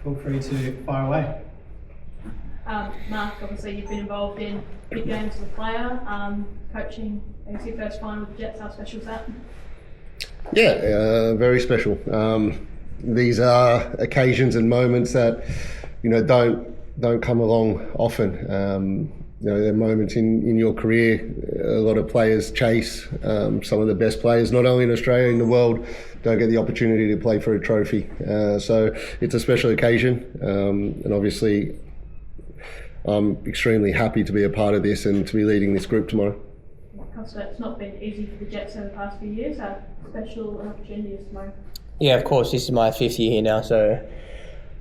feel free to fire away. Mark, obviously you've been involved in big games as a player, coaching, I guess your first final with the Jets. How special is that? Yeah, very special. These are occasions and moments that don't come along often. There are moments in your career a lot of players chase. Some of the best players, not only in Australia, in the world, don't get the opportunity to play for a trophy. So it's a special occasion, and obviously I'm extremely happy to be a part of this and to be leading this group tomorrow. Kosta, it's not been easy for the Jets over the past few years. How special an opportunity is tomorrow? Yeah, of course. This is my 5th year here now, so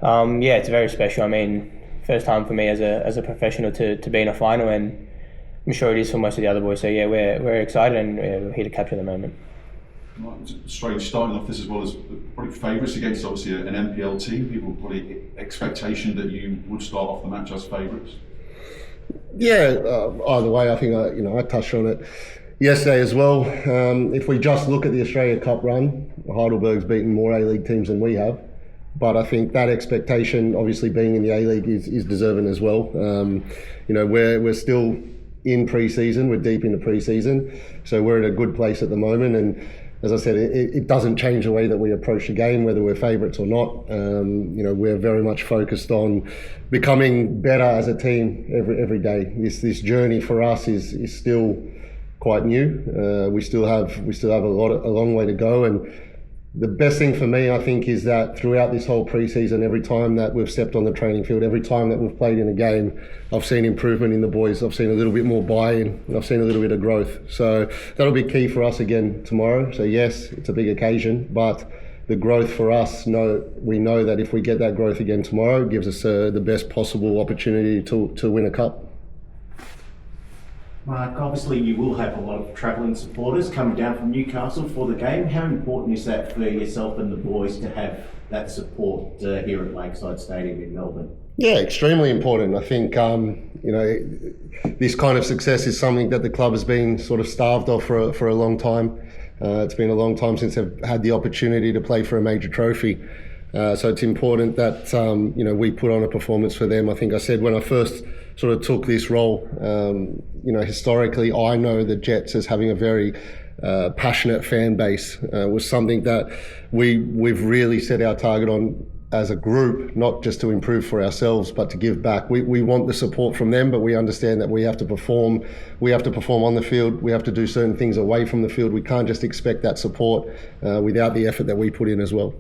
it's very special. I mean, first time for me as a professional to be in a final, and I'm sure it is for most of the other boys. So yeah, we're excited and we're here to capture the moment. It's strange starting off this as well as probably favourites against obviously an NPL team. People probably expectation that you would start off the match as favourites. Yeah, either way, I think I touched on it yesterday as well. If we just look at the Australia Cup run, Heidelberg's beaten more A-League teams than we have. But I think that expectation, obviously being in the A-League, is deserving as well. We're still in pre-season, we're deep into pre-season, so we're in a good place at the moment. And as I said, it doesn't change the way that we approach the game, whether we're favourites or not. We're very much focused on becoming better as a team every day. This journey for us is still quite new. We still have a long way to go, and the best thing for me, I think, is that throughout this whole pre-season, every time that we've stepped on the training field, every time that we've played in a game, I've seen improvement in the boys. I've seen a little bit more buy-in, and I've seen a little bit of growth. So that'll be key for us again tomorrow. So yes, it's a big occasion, but the growth for us, we know that if we get that growth again tomorrow, it gives us the best possible opportunity to win a cup. Mark, obviously you will have a lot of travelling supporters coming down from Newcastle for the game. How important is that for yourself and the boys to have that support here at Lakeside Stadium in Melbourne? Yeah, extremely important. I think this kind of success is something that the club has been sort of starved of for a long time. It's been a long time since they've had the opportunity to play for a major trophy. So it's important that we put on a performance for them. I think I said when I first sort of took this role, historically I know the Jets as having a very passionate fan base. Was something that we've really set our target on as a group, not just to improve for ourselves, but to give back. We want the support from them, but we understand that we have to perform. We have to perform on the field. We have to do certain things away from the field. We can't just expect that support without the effort that we put in as well.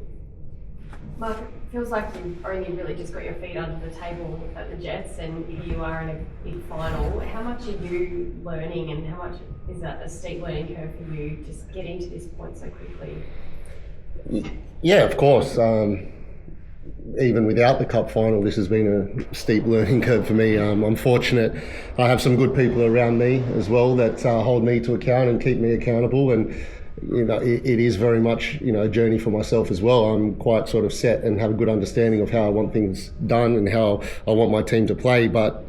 Mark, it feels like you've only really just got your feet under the table at the Jets, and here you are in a big final. How much are you learning, and how much is that a steep learning curve for you, just getting to this point so quickly? Yeah, of course. Even without the cup final, this has been a steep learning curve for me. I'm fortunate I have some good people around me as well that hold me to account and keep me accountable, and it is very much a journey for myself as well. I'm quite sort of set and have a good understanding of how I want things done and how I want my team to play, but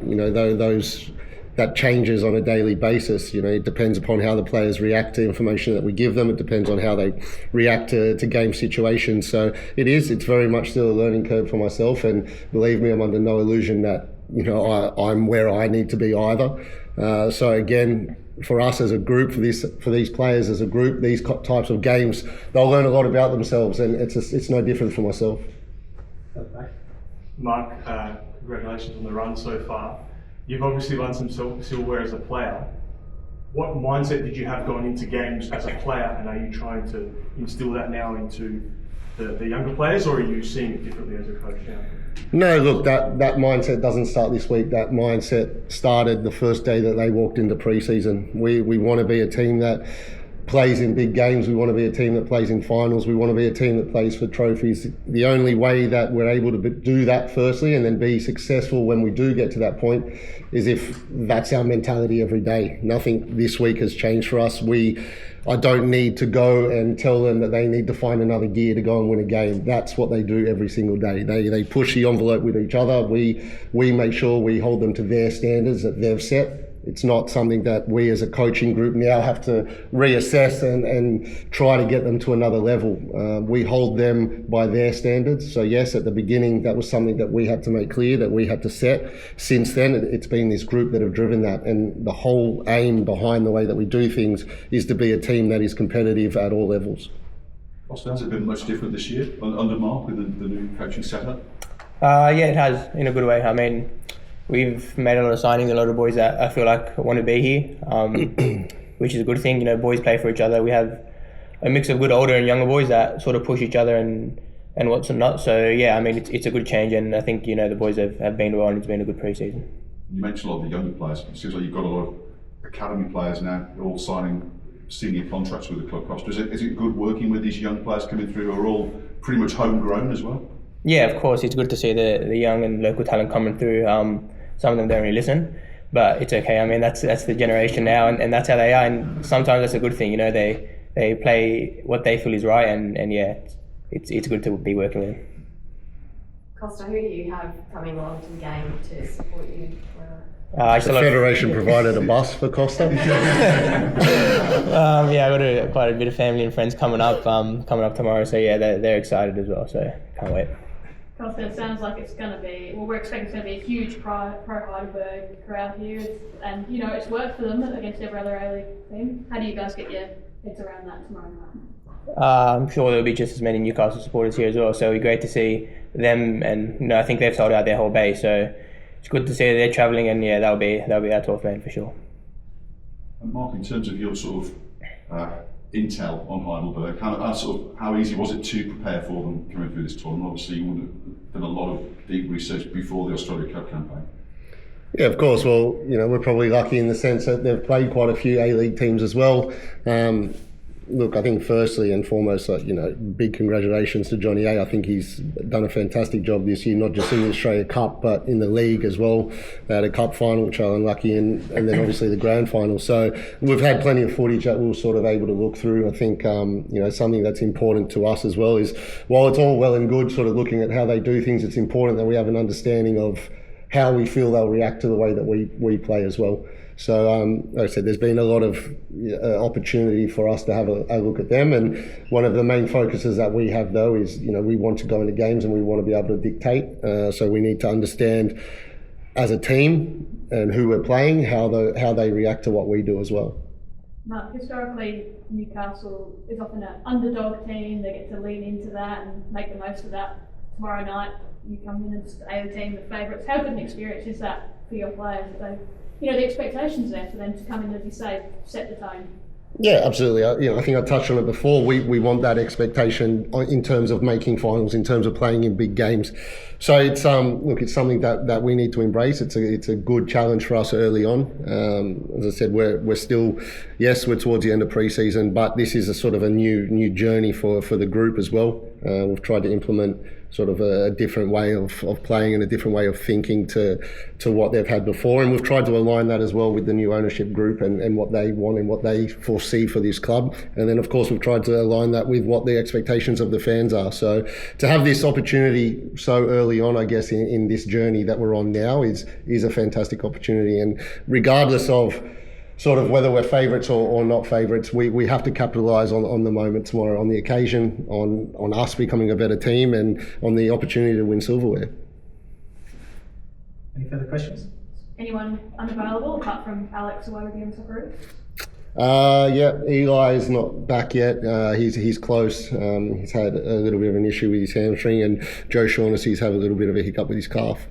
that changes on a daily basis. It depends upon how the players react to information that we give them. It depends on how they react to game situations. So it's very much still a learning curve for myself, and believe me, I'm under no illusion that I'm where I need to be either. So again, for us as a group, for these players as a group, these types of games, they'll learn a lot about themselves, and it's no different for myself. Mark, congratulations on the run so far. You've obviously won some silverware as a player. What mindset did you have going into games as a player, and are you trying to instill that now into the younger players, or are you seeing it differently as a coach now? No, look, that mindset doesn't start this week. That mindset started the first day that they walked into pre-season. We want to be a team that plays in big games. We want to be a team that plays in finals. We want to be a team that plays for trophies. The only way that we're able to do that firstly and then be successful when we do get to that point is if that's our mentality every day. Nothing this week has changed for us. I don't need to go and tell them that they need to find another gear to go and win a game. That's what they do every single day. They push the envelope with each other. We make sure we hold them to their standards that they've set. It's not something that we as a coaching group now have to reassess and try to get them to another level. We hold them by their standards. So yes, at the beginning, that was something that we had to make clear, that we had to set. Since then, it's been this group that have driven that. And the whole aim behind the way that we do things is to be a team that is competitive at all levels. Kosta, has it been much different this year under Mark with the new coaching setup? Yeah, it has, in a good way. I mean, we've made a lot of signings, a lot of boys that I feel like want to be here, which is a good thing. You know, boys play for each other. We have a mix of good older and younger boys that sort of push each other and what's not. So yeah, I mean, it's a good change, and I think, you know, the boys have been well, and it's been a good pre-season. You mentioned a lot of the younger players. It seems like you've got a lot of academy players now. They're all signing senior contracts with the club. Kosta, is it good working with these young players coming through who are all pretty much homegrown as well? Yeah, of course, it's good to see the young and local talent coming through. Some of them don't really listen, but it's okay. I mean, that's the generation now, and that's how they are. And sometimes that's a good thing. You know, they play what they feel is right, and yeah, it's good to be working with them. Kosta, who do you have coming along to the game to support you? The Federation provided a bus for Kosta. Yeah, I got quite a bit of family and friends coming up tomorrow. So yeah, they're excited as well. So can't wait. Kosta, it sounds like it's going to be, well, we're expecting it's going to be a huge pro Heidelberg crowd here, and you know, it's worked for them against every other A-League team. How do you guys get your heads around that tomorrow night? I'm sure there'll be just as many Newcastle supporters here as well, so it'll be great to see them, and you know, I think they've sold out their whole base, so it's good to see they're travelling, and yeah, that'll be our 12th man for sure. And Mark, in terms of your sort of intel on Heidelberg, how easy was it to prepare for them coming through this tournament? Obviously, you would have done a lot of deep research before the Australia Cup campaign. Yeah, of course. Well, you know, we're probably lucky in the sense that they've played quite a few A-League teams as well. Look, I think firstly and foremost, you know, big congratulations to Johnny A. I think he's done a fantastic job this year, not just in the Australia Cup, but in the league as well. They had a cup final, which I was unlucky in, and then obviously the grand final. So we've had plenty of footage that we were sort of able to look through. I think, you know, something that's important to us as well is, while it's all well and good sort of looking at how they do things, it's important that we have an understanding of how we feel they'll react to the way that we play as well. So, like I said, there's been a lot of opportunity for us to have a look at them. And one of the main focuses that we have, though, is, you know, we want to go into games and we want to be able to dictate. So we need to understand as a team and who we're playing, how they react to what we do as well. Mark, historically, Newcastle is often an underdog team. They get to lean into that and make the most of that. Tomorrow night, you come in as a team of favourites. How good an experience is that for your players? You know, the expectations there for them to come in, as you say, set the tone. Yeah, absolutely. I think I touched on it before. We want that expectation in terms of making finals, in terms of playing in big games. So it's it's something that we need to embrace. It's a good challenge for us early on. As I said, we're still, yes, we're towards the end of pre-season, but this is a sort of a new journey for the group as well. We've tried to implement sort of a different way of playing and a different way of thinking to what they've had before, and we've tried to align that as well with the new ownership group and what they want and what they foresee for this club. And then of course we've tried to align that with what the expectations of the fans are. So to have this opportunity so early on, I guess, in this journey that we're on now is a fantastic opportunity. And regardless of sort of whether we're favourites or not favourites, we have to capitalise on the moment tomorrow, on the occasion, on us becoming a better team, and on the opportunity to win silverware. Any further questions? Anyone unavailable apart from Alex away with the Socceroos? Yeah, Eli is not back yet. He's close. He's had a little bit of an issue with his hamstring, and Joe Shaughnessy's had a little bit of a hiccup with his calf.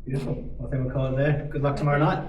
Beautiful. I think we'll call it there. Good luck tomorrow night.